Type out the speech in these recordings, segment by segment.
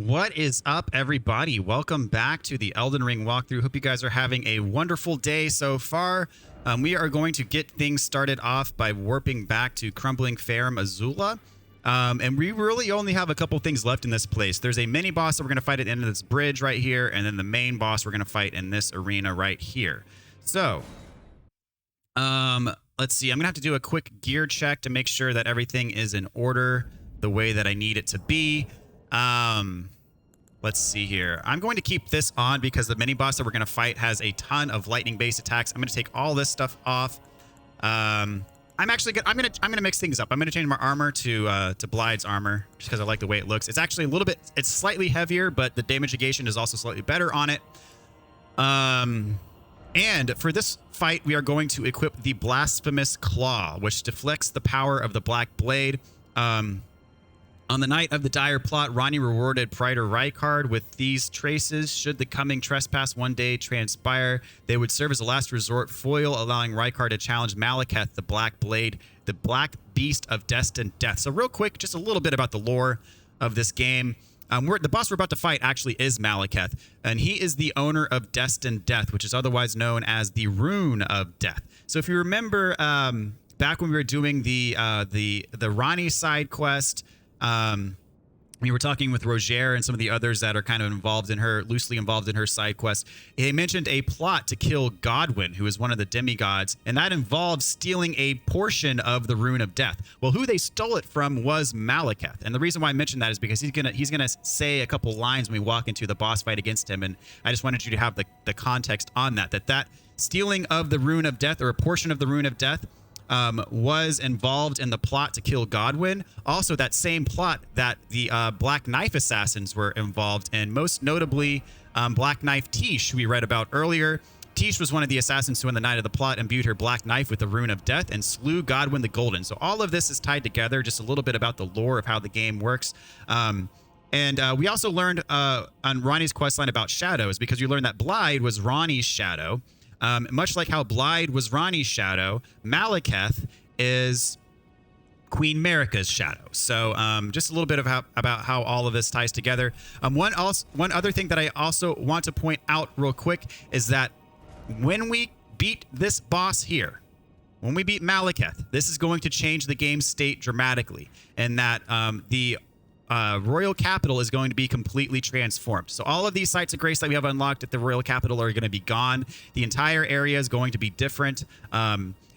What is up, everybody? Welcome back to the Elden Ring walkthrough. Hope you guys are having a wonderful day so far. We are going to get things started off by warping back to Crumbling, Farum, Azula. And we really only have a couple things left in this place. There's a mini boss that we're going to fight at the end of this bridge right here, and then the main boss we're going to fight in this arena right here. So, let's see. I'm going to have to do a quick gear check to make sure that everything is in order the way that I need it to be. Let's see here. I'm going to keep this on because the mini boss that we're going to fight has a ton of lightning based attacks. I'm going to take all this stuff off. I'm actually good. I'm going to mix things up. I'm going to change my armor to Blide's armor just because I like the way it looks. It's actually a little bit, it's slightly heavier, but the damage negation is also slightly better on it. And for this fight, we are going to equip the Blasphemous Claw, which deflects the power of the Black Blade. On the night of the dire plot, Ranni rewarded Praetor Rykard with these traces. Should the coming trespass one day transpire, they would serve as a last resort foil, allowing Rykard to challenge Maliketh, the Black Blade, the Black Beast of Destined Death. So real quick, just a little bit about the lore of this game. The boss we're about to fight actually is Maliketh, and he is the owner of Destined Death, which is otherwise known as the Rune of Death. So if you remember, back when we were doing the Ranni side quest, we were talking with Roger and some of the others that are kind of loosely involved in her side quest. They mentioned a plot to kill Godwyn, who is one of the demigods, and that involved stealing a portion of the Rune of Death. Well, who they stole it from was Maliketh, and the reason why I mentioned that is because he's gonna say a couple lines when we walk into the boss fight against him, and I just wanted you to have the context on that stealing of the Rune of Death, or a portion of the Rune of Death, was involved in the plot to kill Godwyn. Also, that same plot that the Black Knife assassins were involved in, most notably Black Knife Tish, we read about earlier. Tish was one of the assassins who, on the night of the plot, imbued her Black Knife with the Rune of Death and slew Godwyn the Golden. So all of this is tied together, just a little bit about the lore of how the game works. And we also learned on Ranni's questline about shadows, because you learned that Blide was Ranni's shadow. Much like how Blide was Ranni's shadow, Maliketh is Queen Marika's shadow. So just a little bit of about how all of this ties together. One other thing that I also want to point out real quick is that when we beat this boss here, when we beat Maliketh, this is going to change the game state dramatically, and that the Royal Capital is going to be completely transformed. So all of these sites of grace that we have unlocked at the Royal Capital are going to be gone. The entire area is going to be different.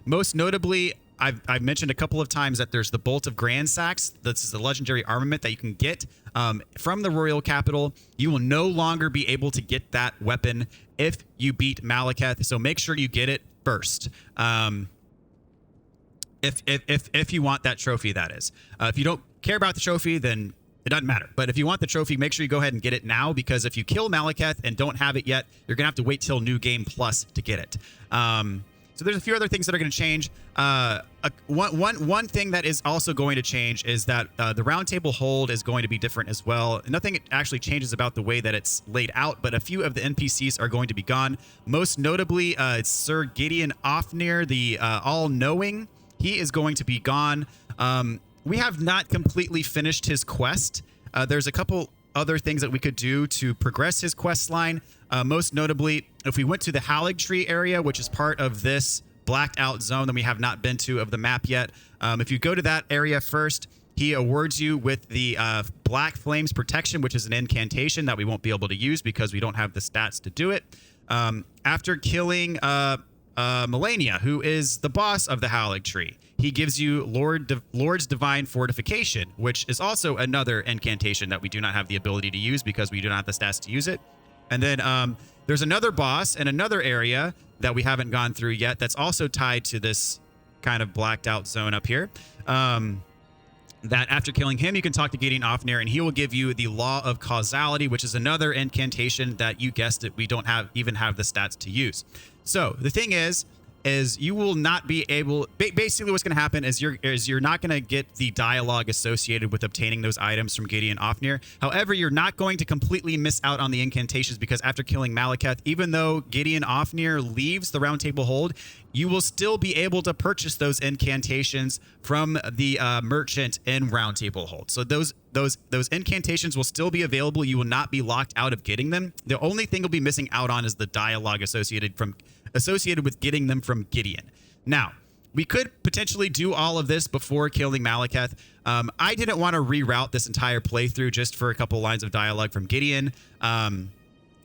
Most notably, I've mentioned a couple of times that there's the Bolt of Grandsax. This is a legendary armament that you can get from the Royal Capital. You will no longer be able to get that weapon if you beat Maliketh, so make sure you get it first. If you want that trophy, that is. If you don't care about the trophy, then it doesn't matter. But if you want the trophy, make sure you go ahead and get it now, because if you kill Maliketh and don't have it yet, you're going to have to wait till New Game Plus to get it. So there's a few other things that are going to change. One thing that is also going to change is that the round table hold is going to be different as well. Nothing actually changes about the way that it's laid out, but a few of the NPCs are going to be gone. Most notably, it's Sir Gideon Ofnir, the All-Knowing. He is going to be gone. We have not completely finished his quest. There's a couple other things that we could do to progress his quest line. Most notably, if we went to the Halig Tree area, which is part of this blacked out zone that we have not been to of the map yet. If you go to that area first, he awards you with the Black Flames Protection, which is an incantation that we won't be able to use because we don't have the stats to do it. After killing Melania, who is the boss of the Halig Tree, he gives you Lord's Divine Fortification, which is also another incantation that we do not have the ability to use because we do not have the stats to use it. And then there's another boss in another area that we haven't gone through yet that's also tied to this kind of blacked out zone up here. That after killing him, you can talk to Gideon Ofnir, and he will give you the Law of Causality, which is another incantation that, you guessed it, we don't even have the stats to use. So the thing is is you will not be able. Basically, what's going to happen is you're not going to get the dialogue associated with obtaining those items from Gideon Ofnir. However, you're not going to completely miss out on the incantations, because after killing Maliketh, even though Gideon Ofnir leaves the Round Table Hold, you will still be able to purchase those incantations from the merchant in Round Table Hold. So those incantations will still be available. You will not be locked out of getting them. The only thing you'll be missing out on is the dialogue associated with getting them from Gideon. Now, we could potentially do all of this before killing Maliketh. I didn't want to reroute this entire playthrough just for a couple lines of dialogue from Gideon.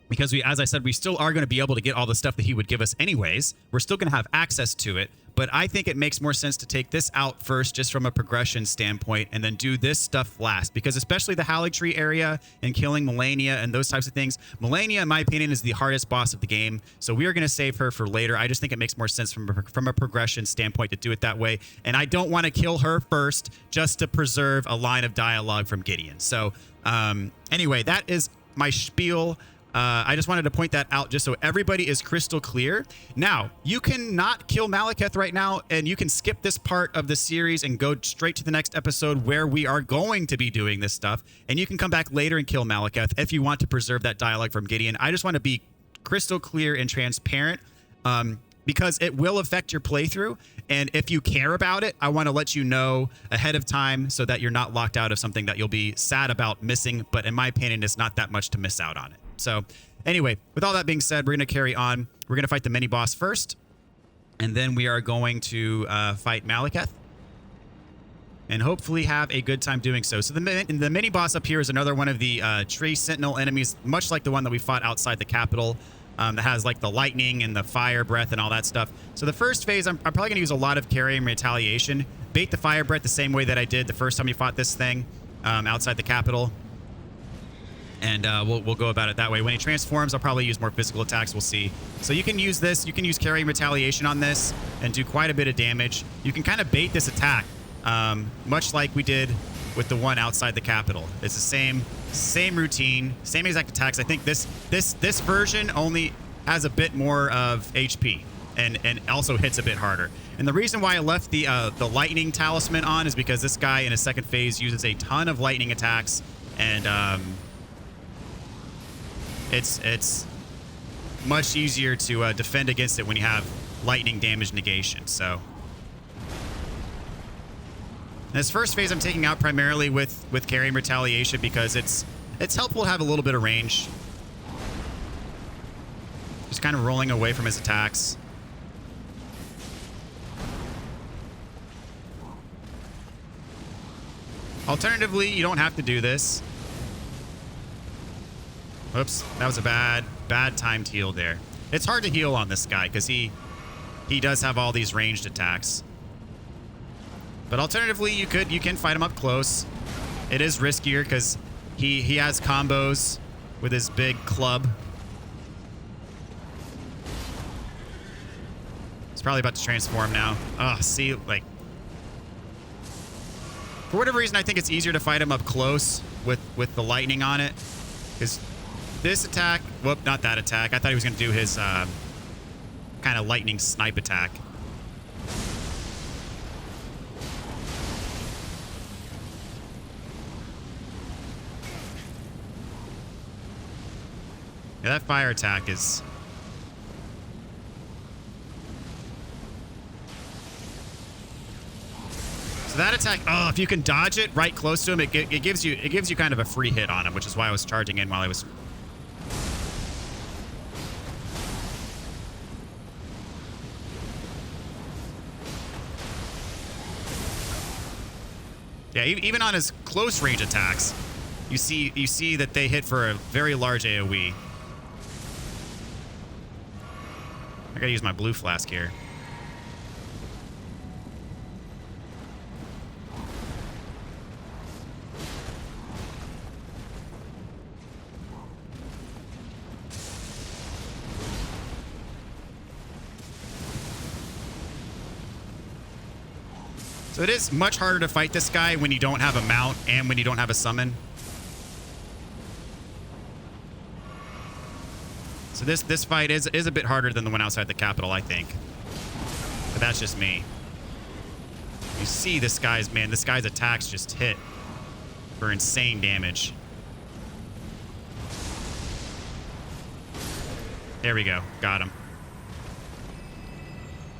Because as I said, we still are going to be able to get all the stuff that he would give us anyways. We're still going to have access to it. But I think it makes more sense to take this out first, just from a progression standpoint, and then do this stuff last. Because especially the Haligtree area and killing Melania and those types of things, Melania, in my opinion, is the hardest boss of the game. So we are going to save her for later. I just think it makes more sense from a progression standpoint to do it that way. And I don't want to kill her first just to preserve a line of dialogue from Gideon. So anyway, that is my spiel. I just wanted to point that out just so everybody is crystal clear. Now, you cannot kill Maliketh right now, and you can skip this part of the series and go straight to the next episode where we are going to be doing this stuff. And you can come back later and kill Maliketh if you want to preserve that dialogue from Gideon. I just want to be crystal clear and transparent because it will affect your playthrough. And if you care about it, I want to let you know ahead of time so that you're not locked out of something that you'll be sad about missing. But in my opinion, it's not that much to miss out on it. So anyway, with all that being said, we're going to carry on. We're going to fight the mini boss first, and then we are going to fight Maliketh and hopefully have a good time doing so. So the mini boss up here is another one of the tree sentinel enemies, much like the one that we fought outside the capital, that has like the lightning and the fire breath and all that stuff. So the first phase, I'm probably going to use a lot of carrying retaliation, bait the fire breath the same way that I did the first time we fought this thing outside the capital. And we'll go about it that way. When he transforms, I'll probably use more physical attacks. We'll see. So you can use this. You can use carrying retaliation on this and do quite a bit of damage. You can kind of bait this attack, much like we did with the one outside the capital. It's the same routine, same exact attacks. I think this version only has a bit more of HP and also hits a bit harder. And the reason why I left the lightning talisman on is because this guy in his second phase uses a ton of lightning attacks, and it's much easier to defend against it when you have lightning damage negation. So this first phase I'm taking out primarily with carrying retaliation because it's helpful to have a little bit of range. Just kind of rolling away from his attacks. Alternatively, you don't have to do this. Oops, that was a bad timed heal there. It's hard to heal on this guy because he does have all these ranged attacks. But alternatively, you can fight him up close. It is riskier because he has combos with his big club. He's probably about to transform now. Oh, see, like, for whatever reason, I think it's easier to fight him up close with the lightning on it. Because this attack, whoop, not that attack. I thought he was going to do his kind of lightning snipe attack. Yeah, that fire attack is... So that attack, oh, if you can dodge it right close to him, it gives you kind of a free hit on him, which is why I was charging in while I was... Yeah, even on his close range attacks, you see that they hit for a very large AoE. I gotta use my blue flask here. So it is much harder to fight this guy when you don't have a mount and when you don't have a summon. So this fight is a bit harder than the one outside the capital, I think. But that's just me. You see this guy's attacks just hit for insane damage. There we go. Got him.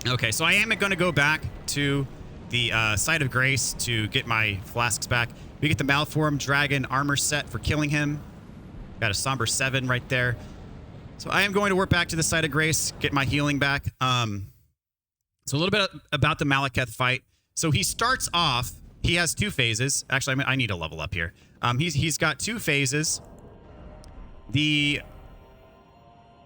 Okay, so I am going to go back to the Site of Grace to get my flasks back. We get the Malformed Dragon armor set for killing him. Got a Somber 7 right there. So I am going to work back to the Site of Grace, get my healing back. So a little bit about the Maliketh fight. So he starts off, he has 2 phases. Actually, I need to level up here. He's got 2 phases. The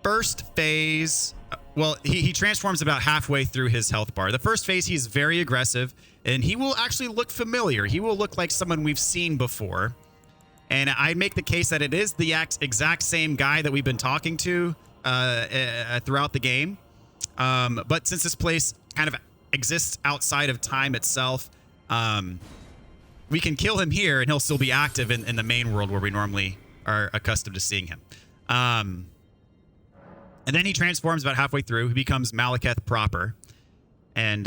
first phase, well, he transforms about halfway through his health bar. The first phase, he's very aggressive, and he will actually look familiar. He will look like someone we've seen before. And I make the case that it is the exact same guy that we've been talking to throughout the game. But since this place kind of exists outside of time itself, we can kill him here, and he'll still be active in the main world where we normally are accustomed to seeing him. And then he transforms about halfway through. He becomes Maliketh proper. And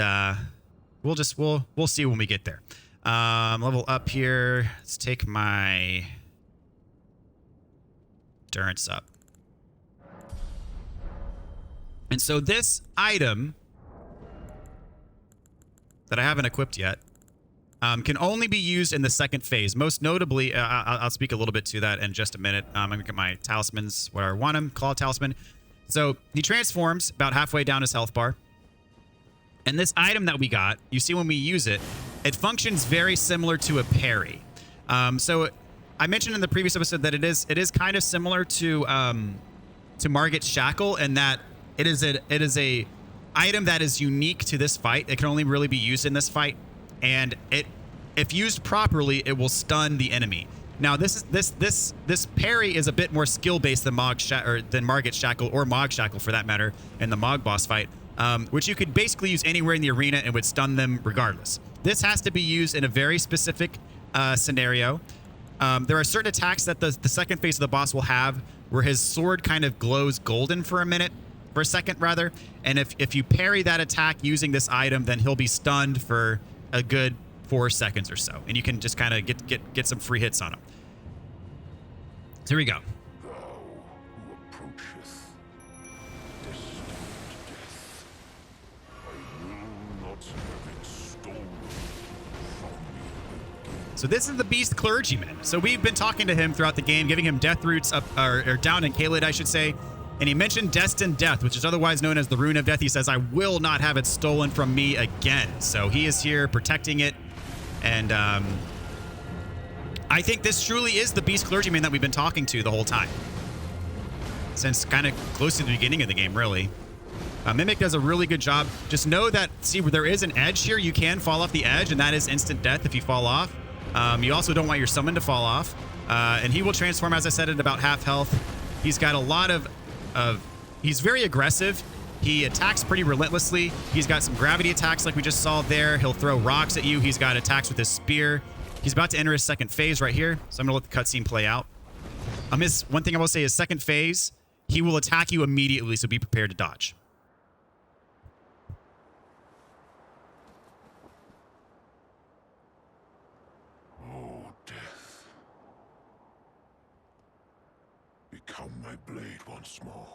we'll see when we get there. Level up here. Let's take my endurance up. And so this item that I haven't equipped yet can only be used in the second phase. Most notably, I'll speak a little bit to that in just a minute. I'm going to get my talismans where I want them. Claw talisman. So he transforms about halfway down his health bar. And this item that we got, you see when we use it, it functions very similar to a parry. So I mentioned in the previous episode that it is kind of similar to Margit's Shackle, in that it is a item that is unique to this fight. It can only really be used in this fight, and if used properly, it will stun the enemy. Now this parry is a bit more skill based than Margit's Shackle, or Mog Shackle for that matter, in the Mog boss fight. Which you could basically use anywhere in the arena and would stun them regardless. This has to be used in a very specific scenario. There are certain attacks that the second phase of the boss will have where his sword kind of glows golden for a second rather. And if you parry that attack using this item, then he'll be stunned for a good 4 seconds or so. And you can just kind of get some free hits on him. So here we go. So this is the Beast Clergyman. So we've been talking to him throughout the game, giving him death roots up, or down in Caelid, I should say. And he mentioned Destined Death, which is otherwise known as the Rune of Death. He says, I will not have it stolen from me again. So he is here protecting it. And I think this truly is the Beast Clergyman that we've been talking to the whole time. Since kind of close to the beginning of the game, really. Mimic does a really good job. Just know that, see, there is an edge here. You can fall off the edge, and that is instant death if you fall off. You also don't want your summon to fall off. And he will transform, as I said, at about half health. He's got a lot of he's very aggressive. He attacks pretty relentlessly. He's got some gravity attacks like we just saw there. He'll throw rocks at you. He's got attacks with his spear. He's about to enter his second phase right here. So I'm going to let the cutscene play out. One thing I will say is second phase, he will attack you immediately, so be prepared to dodge. Become my blade once more.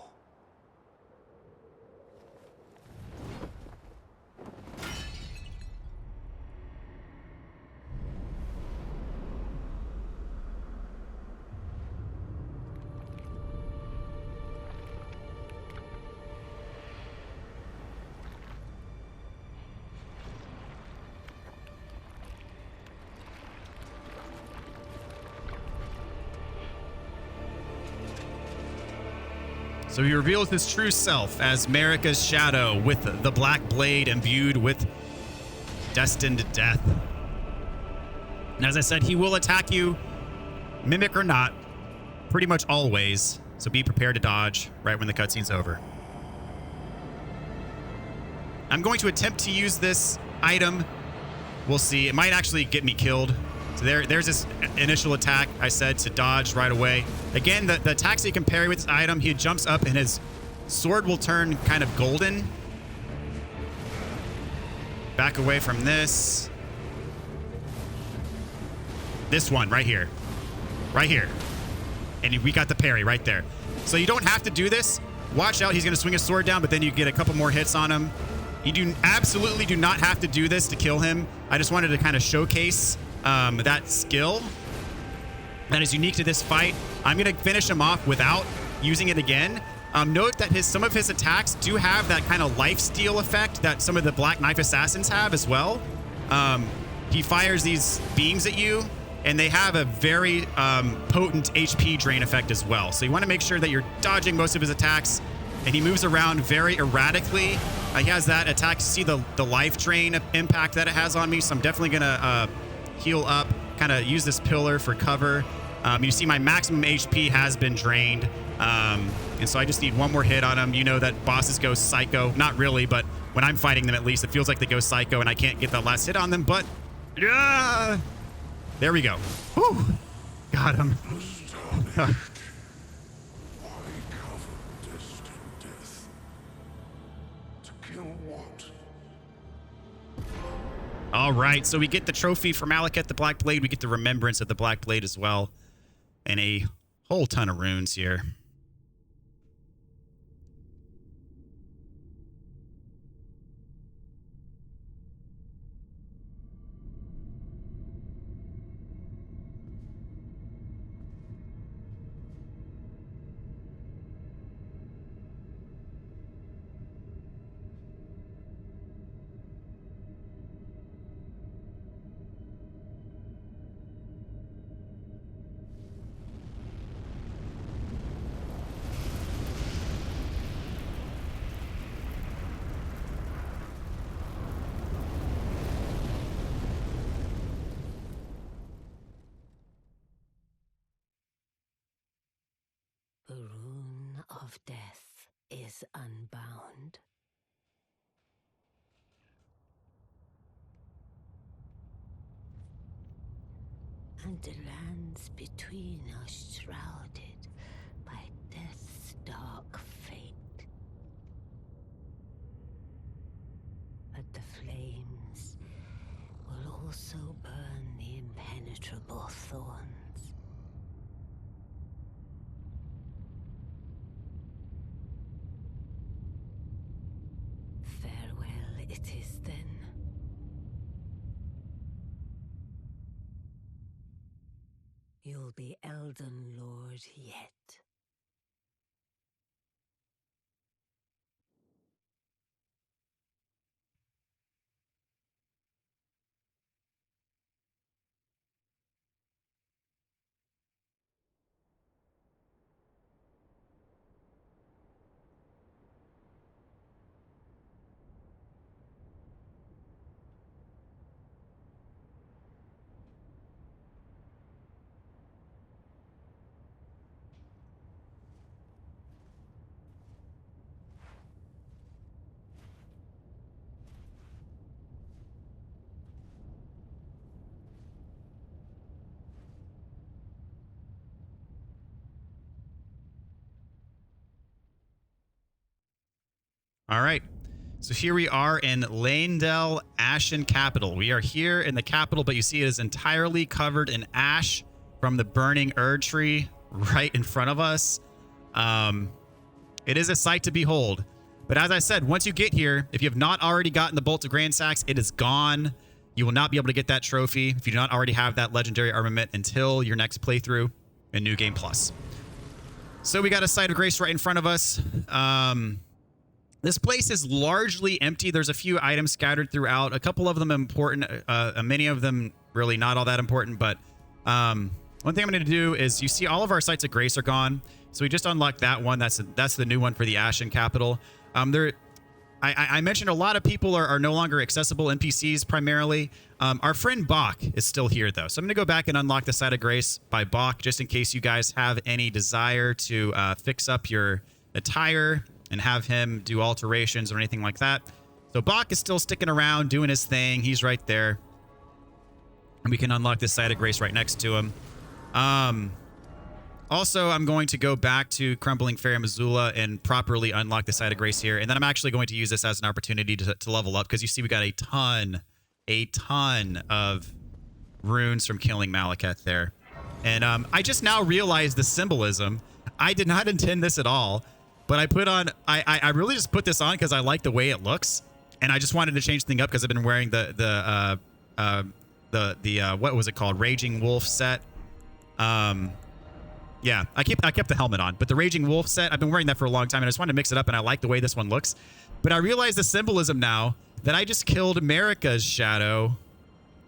So he reveals his true self as Marika's shadow with the black blade imbued with destined death. And as I said, he will attack you, mimic or not, pretty much always. So be prepared to dodge right when the cutscene's over. I'm going to attempt to use this item. We'll see. It might actually get me killed. So there's this initial attack I said to dodge right away. Again, the attacks he can parry with this item, he jumps up and his sword will turn kind of golden. Back away from this. This one right here. Right here. And we got the parry right there. So you don't have to do this. Watch out. He's going to swing his sword down, but then you get a couple more hits on him. You absolutely do not have to do this to kill him. I just wanted to kind of showcase that skill that is unique to this fight. I'm going to finish him off without using it again. Note that some of his attacks do have that kind of lifesteal effect that some of the Black Knife Assassins have as well. He fires these beams at you, and they have a very potent HP drain effect as well. So you want to make sure that you're dodging most of his attacks, and he moves around very erratically. He has that attack. See the life drain impact that it has on me, so I'm definitely going to heal up, kind of use this pillar for cover. You see my maximum HP has been drained, and so I just need one more hit on him. You know that bosses go psycho. Not really, but when I'm fighting them, at least, it feels like they go psycho, and I can't get that last hit on them, but yeah, there we go. Whew. Got him. All right, so we get the trophy for Maliketh, the Black Blade. We get the remembrance of the Black Blade as well. And a whole ton of runes here. The rune of death is unbound. And the lands between are shrouded by death's dark fate. But the flames will also burn the impenetrable thorns. Farewell it is then. You'll be Elden Lord yet. All right. So here we are in Leyndell, Ashen capital. We are here in the capital, but you see it is entirely covered in ash from the burning Erd tree right in front of us. It is a sight to behold. But as I said, once you get here, if you have not already gotten the Bolt of Grandsax, it is gone. You will not be able to get that trophy if you do not already have that legendary armament until your next playthrough in New Game Plus. So we got a Site of Grace right in front of us. This place is largely empty. There's a few items scattered throughout. A couple of them important. Many of them really not all that important. But one thing I'm going to do is you see all of our Sites of Grace are gone. So we just unlocked that one. That's the new one for the Ashen capital. I mentioned a lot of people are no longer accessible, NPCs primarily. Our friend Bach is still here, though. So I'm going to go back and unlock the Site of Grace by Bach, just in case you guys have any desire to fix up your attire and have him do alterations or anything like that. So Bach is still sticking around, doing his thing. He's right there. And we can unlock this Site of Grace right next to him. Also, I'm going to go back to Crumbling, Farum, Azula and properly unlock the Site of Grace here. And then I'm actually going to use this as an opportunity to level up because you see we got a ton of runes from killing Maliketh there. And I just now realized the symbolism. I did not intend this at all, but I put on, I really just put this on because I like the way it looks. And I just wanted to change the thing up because I've been wearing the what was it called? Raging Wolf set. Yeah, I kept the helmet on, but the Raging Wolf set, I've been wearing that for a long time and I just wanted to mix it up and I like the way this one looks. But I realize the symbolism now that I just killed America's shadow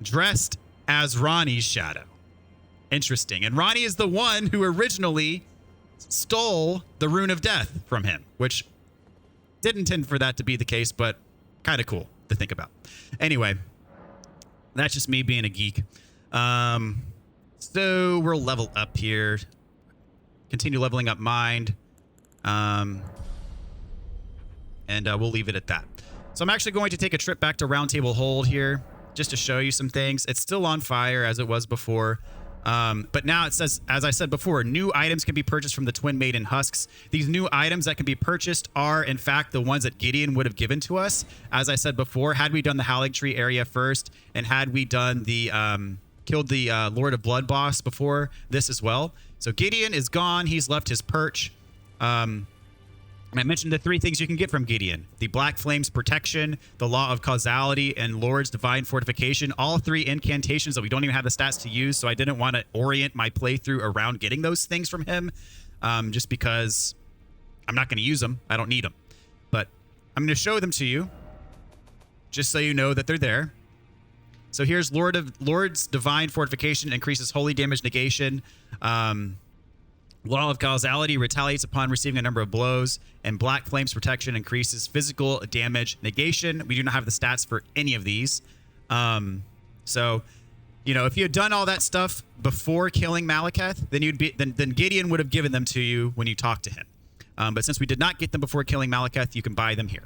dressed as Ronnie's shadow. Interesting. And Ronnie is the one who originally stole the Rune of Death from him, which didn't intend for that to be the case, but kind of cool to think about. Anyway, that's just me being a geek. So we'll level up here. Continue leveling up mind. And we'll leave it at that. So I'm actually going to take a trip back to Round Table Hold here just to show you some things. It's still on fire as it was before. But now it says, as I said before, new items can be purchased from the Twin Maiden Husks. These new items that can be purchased are, in fact, the ones that Gideon would have given to us. As I said before, had we done the Howling Tree area first, and had we done the killed the Lord of Blood boss before this as well. So Gideon is gone. He's left his perch. And I mentioned the three things you can get from Gideon: the Black Flame's Protection, the Law of Causality, and Lord's Divine Fortification. All three incantations that we don't even have the stats to use, so I didn't want to orient my playthrough around getting those things from him, just because I'm not going to use them. I don't need them. But I'm going to show them to you, just so you know that they're there. So here's Lord's Divine Fortification, increases holy damage negation. Law of Causality retaliates upon receiving a number of blows, and Black Flame's Protection increases physical damage negation. We do not have the stats for any of these. So, you know, if you had done all that stuff before killing Maliketh, then Gideon would have given them to you when you talked to him. But since we did not get them before killing Maliketh, you can buy them here.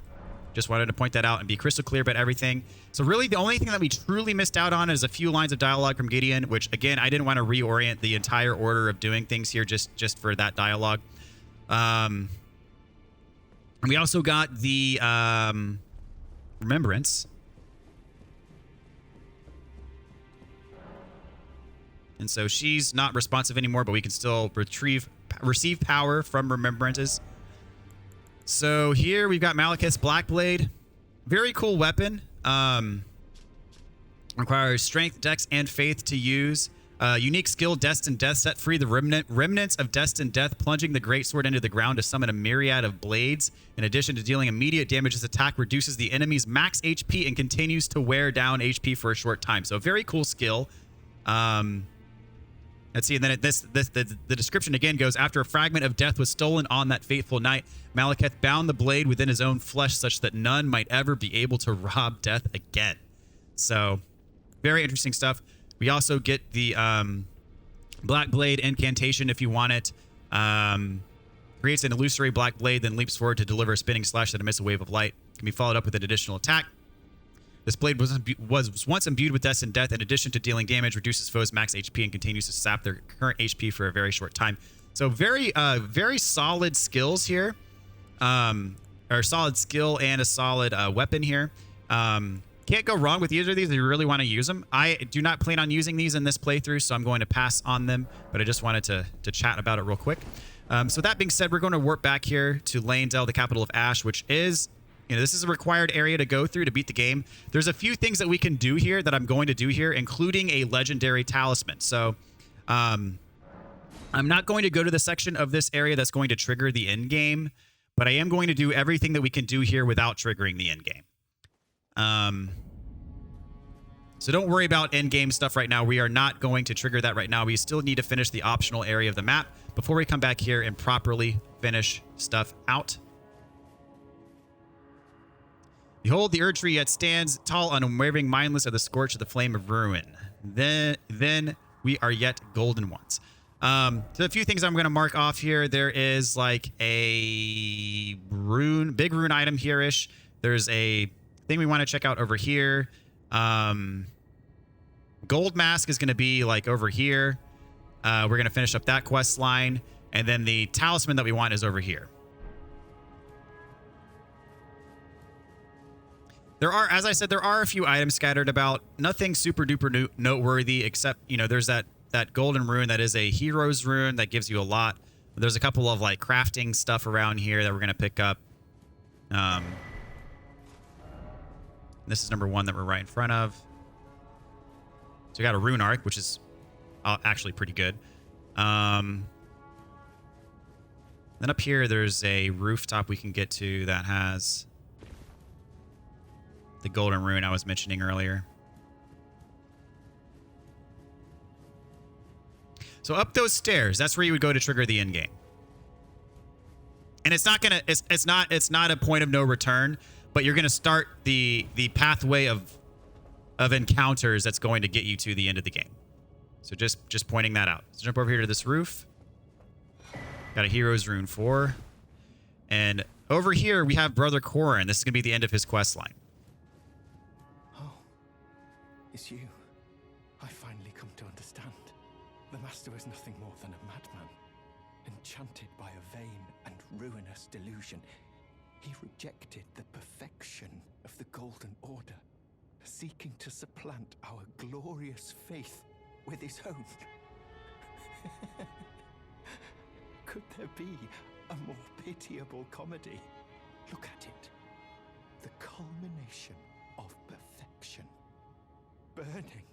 Just wanted to point that out and be crystal clear about everything. So really, the only thing that we truly missed out on is a few lines of dialogue from Gideon, which, again, I didn't want to reorient the entire order of doing things here just for that dialogue. And we also got the Remembrance. And so she's not responsive anymore, but we can still receive power from Remembrances. So here we've got Maliketh's Black Blade. Very cool weapon. Requires strength, dex, and faith to use. Unique skill, Destined Death. Set free the remnants of Destined Death, plunging the greatsword into the ground to summon a myriad of blades. In addition to dealing immediate damage, this attack reduces the enemy's max HP and continues to wear down HP for a short time. So very cool skill. Let's see, and then the description again goes, after a fragment of death was stolen on that fateful night, Maliketh bound the blade within his own flesh such that none might ever be able to rob death again. So, very interesting stuff. We also get the Black Blade incantation if you want it. Creates an illusory black blade, then leaps forward to deliver a spinning slash that emits a wave of light. Can be followed up with an additional attack. This blade was once imbued with Destined Death. In addition to dealing damage, reduces foes' max HP and continues to sap their current HP for a very short time. So very solid skills here. Or solid skill and a solid weapon here. Can't go wrong with either of these if you really want to use them. I do not plan on using these in this playthrough, so I'm going to pass on them. But I just wanted to chat about it real quick. So that being said, we're going to warp back here to Leyndell, the capital of Ash, which is... You know, this is a required area to go through to beat the game. There's a few things that we can do here that I'm going to do here, including a legendary talisman. So, I'm not going to go to the section of this area that's going to trigger the end game, but I am going to do everything that we can do here without triggering the end game. So don't worry about end game stuff right now. We are not going to trigger that right now. We still need to finish the optional area of the map before we come back here and properly finish stuff out. Behold, the Erd tree yet stands tall, unwavering, mindless of the scorch of the flame of ruin. Then we are yet golden ones. So a few things I'm going to mark off here. There is like a big rune item here-ish. There's a thing we want to check out over here. Gold mask is going to be like over here. We're going to finish up that quest line. And then the talisman that we want is over here. There are, as I said, there are a few items scattered about. Nothing super duper noteworthy, except, you know, there's that golden rune that is a hero's rune that gives you a lot. There's a couple of like crafting stuff around here that we're going to pick up. This is number 1 that we're right in front of. So we got a rune arc, which is actually pretty good. Then up here, there's a rooftop we can get to that has the golden rune I was mentioning earlier. So up those stairs, that's where you would go to trigger the end game. And it's not gonna, it's not a point of no return, but you're gonna start the pathway of encounters that's going to get you to the end of the game. So just pointing that out. Let's jump over here to this roof. Got a hero's rune 4. And over here we have Brother Corin. This is gonna be the end of his quest line. Oh, it's you. I finally come to understand. The Master is nothing more than a madman, enchanted by a vain and ruinous delusion. He rejected the perfection of the Golden Order, seeking to supplant our glorious faith with his own. Could there be a more pitiable comedy? Look at it. The culmination of perfection, burning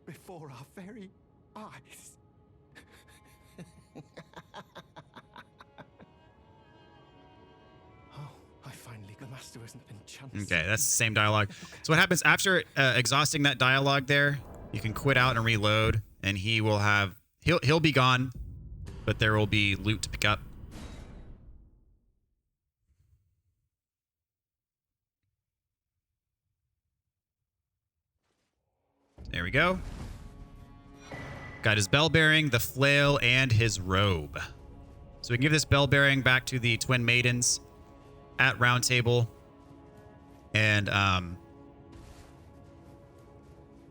before our very eyes. Oh, I finally, the Master isn't enchanted. Okay, that's the same dialogue. So what happens after exhausting that dialogue there, you can quit out and reload, and he will have, he'll be gone, but there will be loot to pick up. There we go. Got his bell bearing, the flail, and his robe. So we can give this bell bearing back to the twin maidens at Round Table, and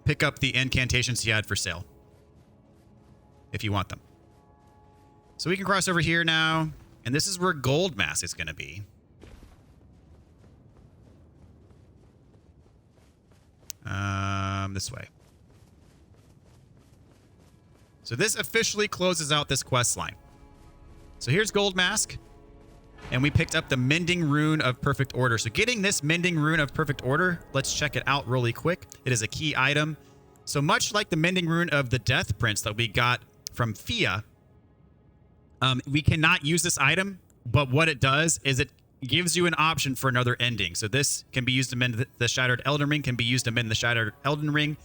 pick up the incantations he had for sale if you want them. So we can cross over here now, and this is where Gold Mask is going to be. This way. So this officially closes out this quest line. So here's Gold Mask, and we picked up the Mending Rune of Perfect Order. So getting this Mending Rune of Perfect Order, let's check it out really quick. It is a key item. So much like the Mending Rune of the Death Prince that we got from Fia, we cannot use this item, but what it does is it gives you an option for another ending. So this can be used to mend the Shattered Elden Ring, can be used to mend the Shattered Elden Ring.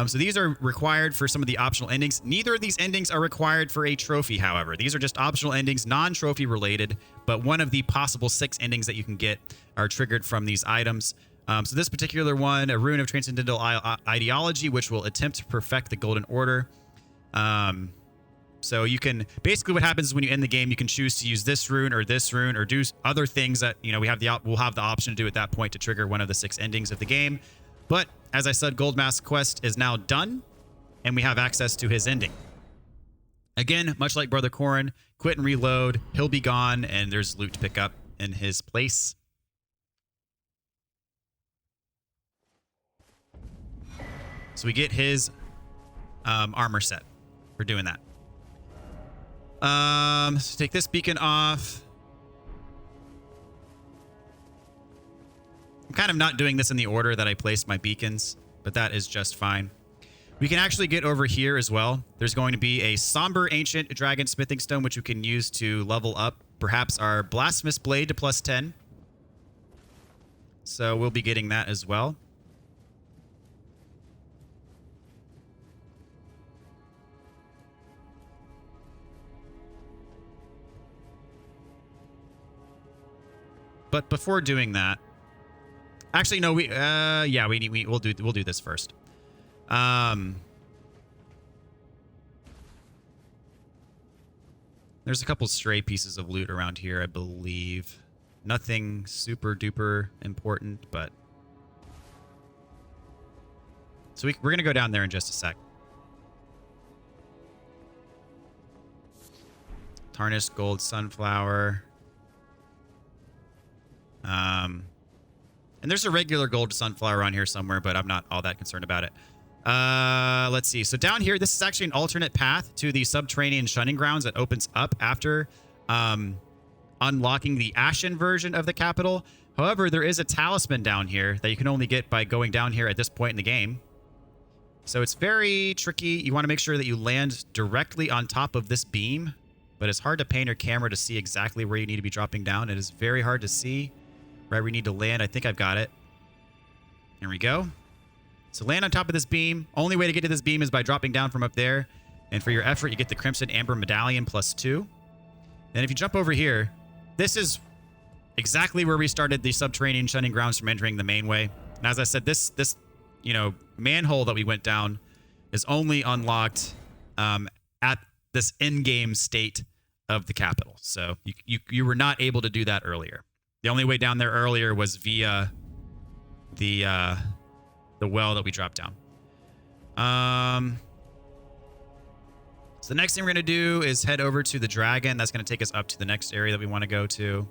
So these are required for some of the optional endings. Neither of these endings are required for a trophy, however. These are just optional endings, non-trophy related, but one of the possible 6 endings that you can get are triggered from these items. So this particular one, a Rune of Transcendental Ideology, which will attempt to perfect the Golden Order. So you can, basically what happens is when you end the game, you can choose to use this rune or do other things that, you know, we'll have the option to do at that point to trigger one of the 6 endings of the game. But as I said, Gold Mask quest is now done, and we have access to his ending. Again, much like Brother Corin, quit and reload, he'll be gone, and there's loot to pick up in his place. So we get his armor set for doing that. So take this beacon off. I'm kind of not doing this in the order that I placed my beacons, but that is just fine. We can actually get over here as well. There's going to be a Somber Ancient Dragon Smithing Stone, which we can use to level up perhaps our Blasphemous Blade to +10. So we'll be getting that as well. But before doing that, actually no, we'll do this first. There's a couple stray pieces of loot around here, I believe. Nothing super duper important, but so we're gonna go down there in just a sec. Tarnished gold sunflower. And there's a regular gold sunflower on here somewhere, but I'm not all that concerned about it. Let's see. So down here, this is actually an alternate path to the subterranean shunning grounds that opens up after unlocking the Ashen version of the capital. However, there is a talisman down here that you can only get by going down here at this point in the game. So it's very tricky. You want to make sure that you land directly on top of this beam, but it's hard to pan your camera to see exactly where you need to be dropping down. It is very hard to see right where you need to land. I think I've got it. Here we go. So land on top of this beam. Only way to get to this beam is by dropping down from up there. And for your effort, you get the Crimson Amber Medallion +2. Then if you jump over here, this is exactly where we started the subterranean shunning grounds from entering the main way. And as I said, this manhole that we went down is only unlocked at this in-game state of the capital. So you were not able to do that earlier. The only way down there earlier was via the well that we dropped down. So the next thing we're going to do is head over to the dragon. That's going to take us up to the next area that we want to go to.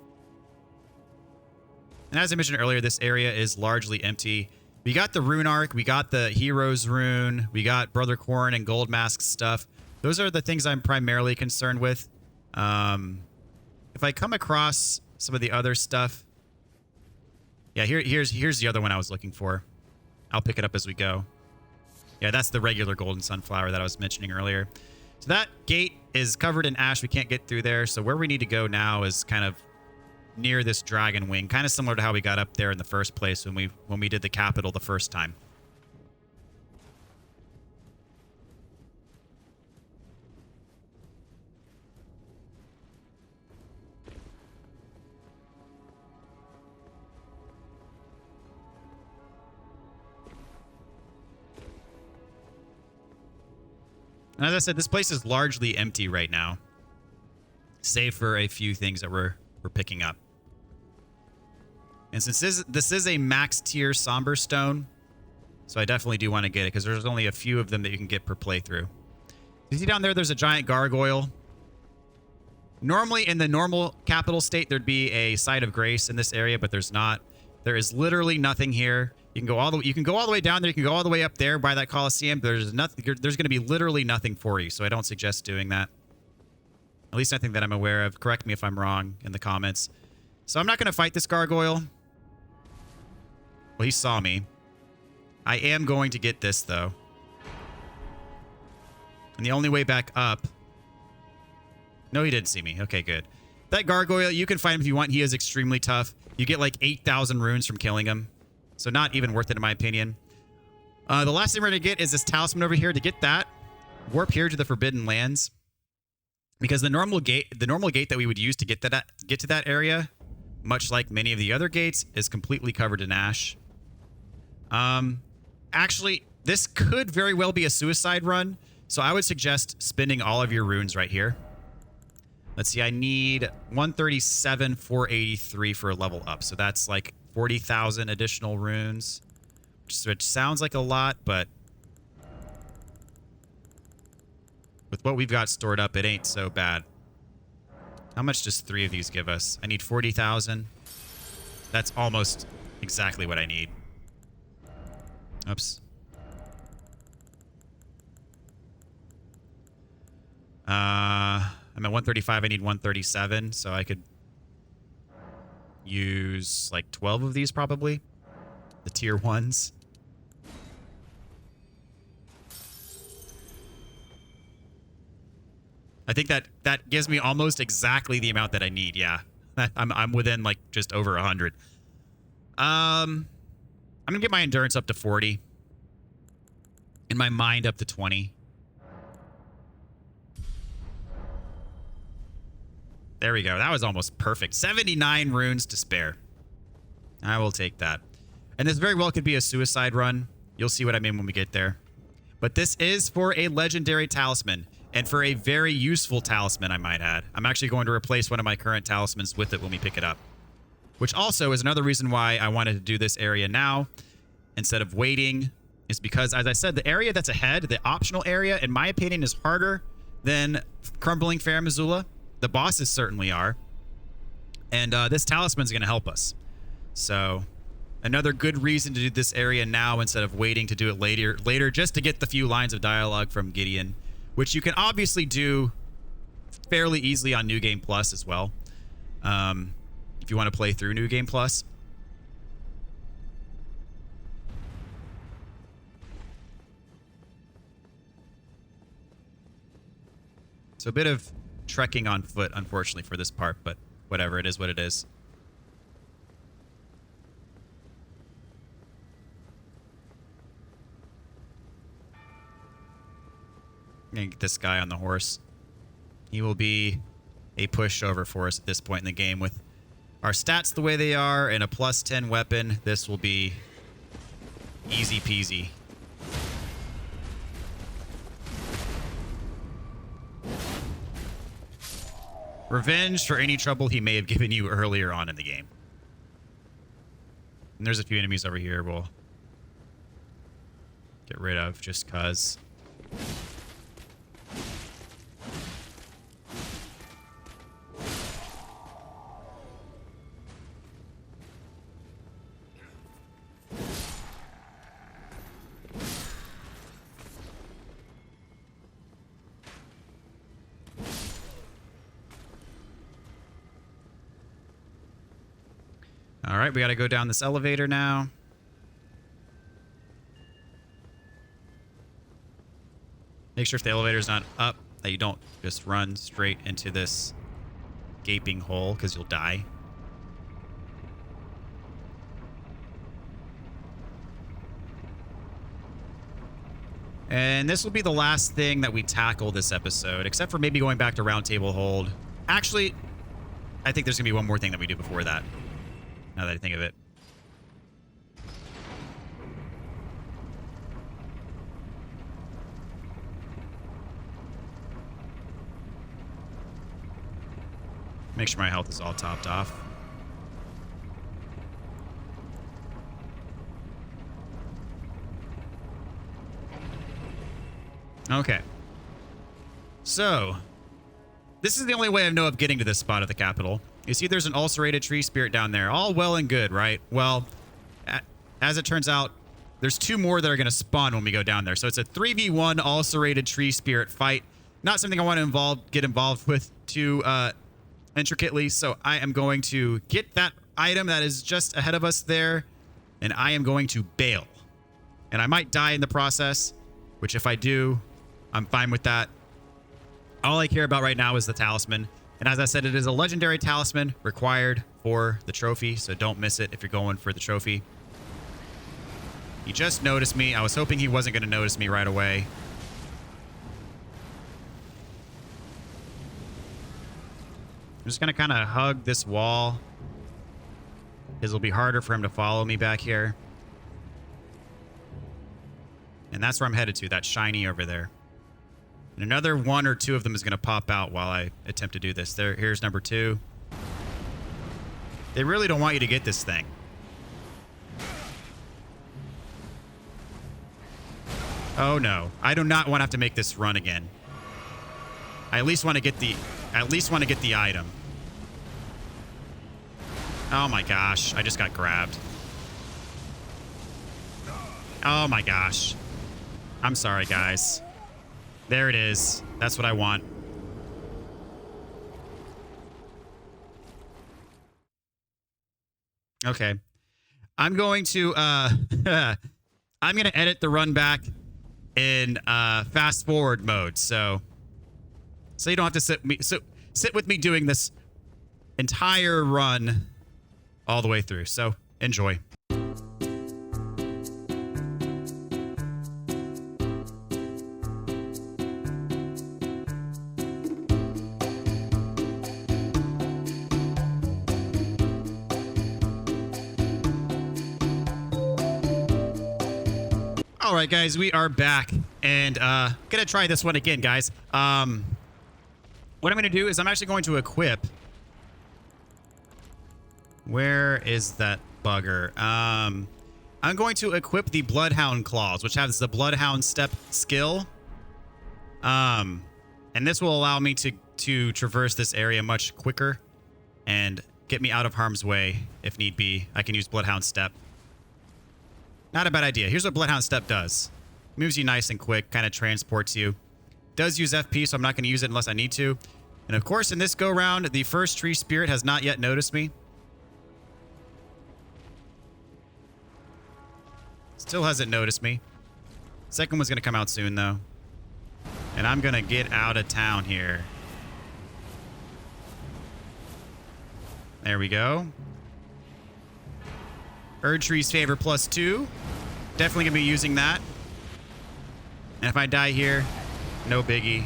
And as I mentioned earlier, this area is largely empty. We got the rune arc. We got the hero's rune. We got Brother Corn and Gold Mask stuff. Those are the things I'm primarily concerned with. If I come across some of the other stuff. Yeah, here's the other one I was looking for. I'll pick it up as we go. Yeah, that's the regular golden sunflower that I was mentioning earlier. So that gate is covered in ash. We can't get through there. So where we need to go now is kind of near this dragon wing, kind of similar to how we got up there in the first place when we did the capital the first time. And as I said, this place is largely empty right now, save for a few things that we're picking up. And since this is a max tier somber stone, so I definitely do want to get it because there's only a few of them that you can get per playthrough. You see down there's a giant gargoyle. Normally in the normal capital state, there'd be a site of grace in this area, but there's not. There is literally nothing here. You can go all the way down there. You can go all the way up there by that Coliseum. There's nothing. There's going to be literally nothing for you. So I don't suggest doing that. At least nothing that I'm aware of. Correct me if I'm wrong in the comments. So I'm not going to fight this gargoyle. Well, he saw me. I am going to get this though. And the only way back up. No, he didn't see me. Okay, good. That gargoyle, you can fight him if you want. He is extremely tough. You get like 8,000 runes from killing him. So not even worth it in my opinion. The last thing we're going to get is this talisman over here. To get that, warp here to the Forbidden Lands. Because the normal gate that we would use to get to that area, much like many of the other gates, is completely covered in ash. Actually, this could very well be a suicide run. So I would suggest spending all of your runes right here. Let's see, I need 137, 483 for a level up. So that's like 40,000 additional runes, which sounds like a lot, but with what we've got stored up, it ain't so bad. How much does 3 of these give us? I need 40,000. That's almost exactly what I need. Oops. I'm at 135. I need 137, so I could use like 12 of these probably. The tier 1s. I think that gives me almost exactly the amount that I need. Yeah, I'm within like just over 100. I'm gonna get my endurance up to 40 and my mind up to 20. There we go. That was almost perfect. 79 runes to spare. I will take that. And this very well could be a suicide run. You'll see what I mean when we get there. But this is for a legendary talisman. And for a very useful talisman, I might add. I'm actually going to replace one of my current talismans with it when we pick it up. Which also is another reason why I wanted to do this area now instead of waiting. Is because, as I said, the area that's ahead, the optional area, in my opinion, is harder than Crumbling Farum Azula. the bosses certainly are. And this talisman's going to help us. So another good reason to do this area now instead of waiting to do it later just to get the few lines of dialogue from Gideon, which you can obviously do fairly easily on New Game Plus as well. If you want to play through New Game Plus. So a bit of trekking on foot, unfortunately, for this part, but whatever, it is what it is. I'm gonna get this guy on the horse. He will be a pushover for us at this point in the game. With our stats the way they are and a plus 10 weapon, this will be easy peasy. Revenge for any trouble he may have given you earlier on in the game. And there's a few enemies over here we'll get rid of just cuz. All right, we got to go down this elevator now. Make sure if the elevator's not up, that you don't just run straight into this gaping hole, because you'll die. And this will be the last thing that we tackle this episode, except for maybe going back to Round Table Hold. Actually, I think there's going to be one more thing that we do before that. Now that I think of it. Make sure my health is all topped off. Okay. So, this is the only way I know of getting to this spot at the Capitol. You see there's an ulcerated tree spirit down there. All well and good, right? Well, as it turns out, there's two more that are going to spawn when we go down there. So it's a 3v1 ulcerated tree spirit fight. Not something I want to get involved with too intricately. So I am going to get that item that is just ahead of us there, and I am going to bail. And I might die in the process, which if I do, I'm fine with that. All I care about right now is the talisman. And as I said, it is a legendary talisman required for the trophy, so don't miss it if you're going for the trophy. He just noticed me. I was hoping he wasn't going to notice me right away. I'm just going to kind of hug this wall, because it'll be harder for him to follow me back here. And that's where I'm headed to, that shiny over there. And another one or two of them is going to pop out while I attempt to do this. Here's number 2. They really don't want you to get this thing. Oh no, I do not want to have to make this run again. I at least want to get the item. Oh my gosh, I just got grabbed. Oh my gosh. I'm sorry, guys. There it is. That's what I want. Okay. I'm going to I'm going to edit the run back in fast forward mode. So you don't have to sit with me doing this entire run all the way through. So enjoy. All right, guys, we are back, and gonna try this one again, guys. What I'm gonna do is I'm actually going to equip. Where is that bugger? I'm going to equip the Bloodhound Claws, which has the Bloodhound Step skill. And this will allow me to to traverse this area much quicker and get me out of harm's way if need be. I can use Bloodhound Step. Not a bad idea. Here's what Bloodhound Step does. Moves you nice and quick, kind of transports you. Does use FP, so I'm not going to use it unless I need to. And of course, in this go-round, the first tree spirit has not yet noticed me. Still hasn't noticed me. Second one's going to come out soon, though. And I'm going to get out of town here. There we go. Erdtree's Favor +2. Definitely going to be using that. And if I die here, no biggie.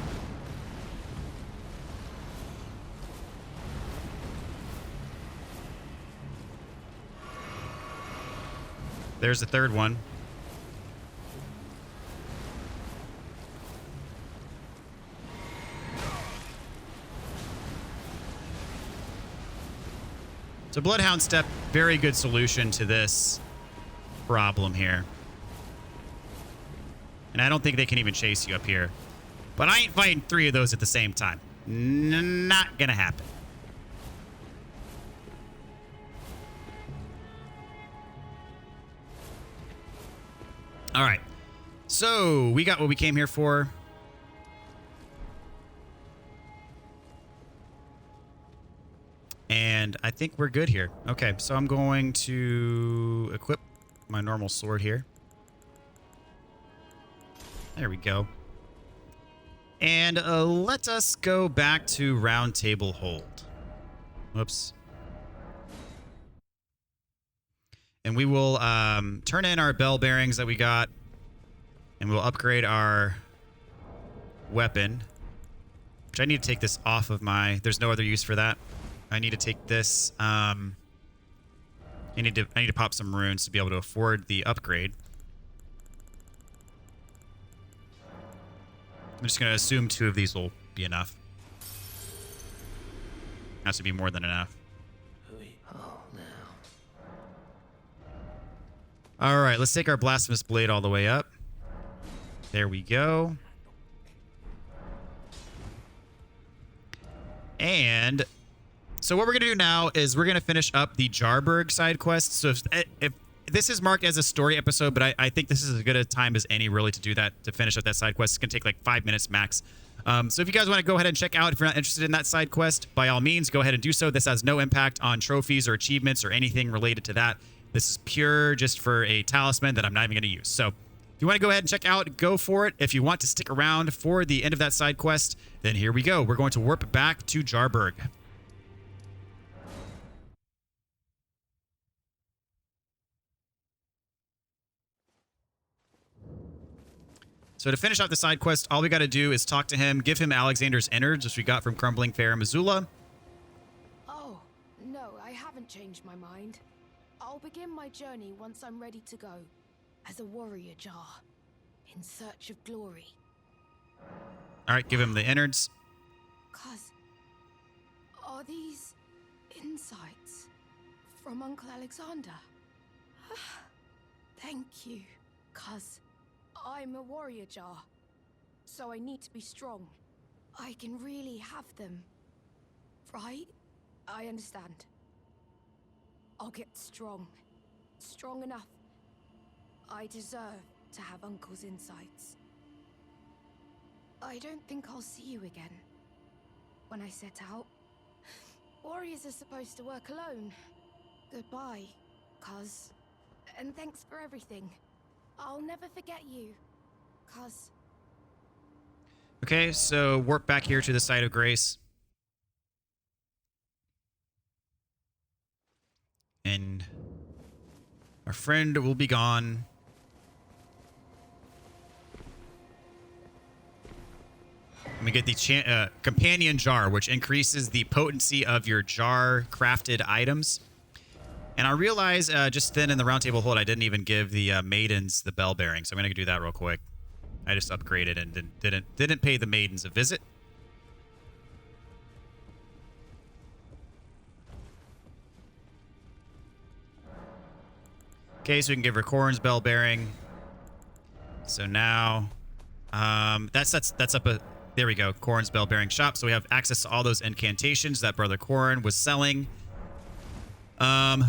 There's the third one. So Bloodhound Step, very good solution to this problem here. And I don't think they can even chase you up here. But I ain't fighting 3 of those at the same time. Not gonna happen. All right. So we got what we came here for. And I think we're good here. Okay, so I'm going to equip my normal sword here. There we go. And let us go back to Round Table Hold. Whoops. And we will turn in our bell bearings that we got. And we'll upgrade our weapon. Which I need to take this off of my... There's no other use for that. I need to take this. I need to pop some runes to be able to afford the upgrade. I'm just going to assume 2 of these will be enough. Has to be more than enough. All right, let's take our Blasphemous Blade all the way up. There we go. And so what we're going to do now is we're going to finish up the Jarburg side quest. So if this is marked as a story episode, but I think this is as good a time as any really to do that, to finish up that side quest. It's going to take like 5 minutes max. So if you guys want to go ahead and check out, if you're not interested in that side quest, by all means, go ahead and do so. This has no impact on trophies or achievements or anything related to that. This is pure just for a talisman that I'm not even going to use. So if you want to go ahead and check out, go for it. If you want to stick around for the end of that side quest, then here we go. We're going to warp back to Jarburg. So to finish off the side quest, all we got to do is talk to him, give him Alexander's innards, which we got from Crumbling, Farum, Azula. Oh, no, I haven't changed my mind. I'll begin my journey once I'm ready to go, as a warrior jar, in search of glory. All right, give him the innards. Cuz, are these insights from Uncle Alexander? Thank you, cuz I'm a warrior jar, so I need to be strong. I can really have them, right? I understand. I'll get strong. Strong enough. I deserve to have Uncle's insights. I don't think I'll see you again. When I set out, warriors are supposed to work alone. Goodbye, cuz. And thanks for everything. I'll never forget you, cuz. Okay, so warp back here to the site of grace. And our friend will be gone. We get the companion jar, which increases the potency of your jar crafted items. And I realize just then in the round table hold, I didn't even give the maidens the bell bearing. So I'm going to do that real quick. I just upgraded and didn't pay the maidens a visit. Okay, so we can give her Corrin's bell bearing. So now, that's up a There we go. Corrin's Bell-Bearing Shop. So we have access to all those incantations that Brother Corrin was selling.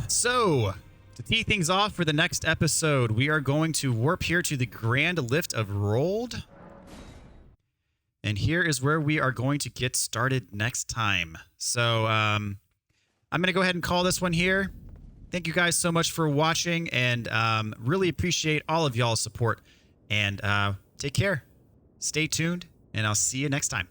So to tee things off for the next episode, we are going to warp here to the Grand Lift of Rold. And here is where we are going to get started next time. So I'm going to go ahead and call this one here. Thank you guys so much for watching, and really appreciate all of y'all's support. And take care. Stay tuned, and I'll see you next time.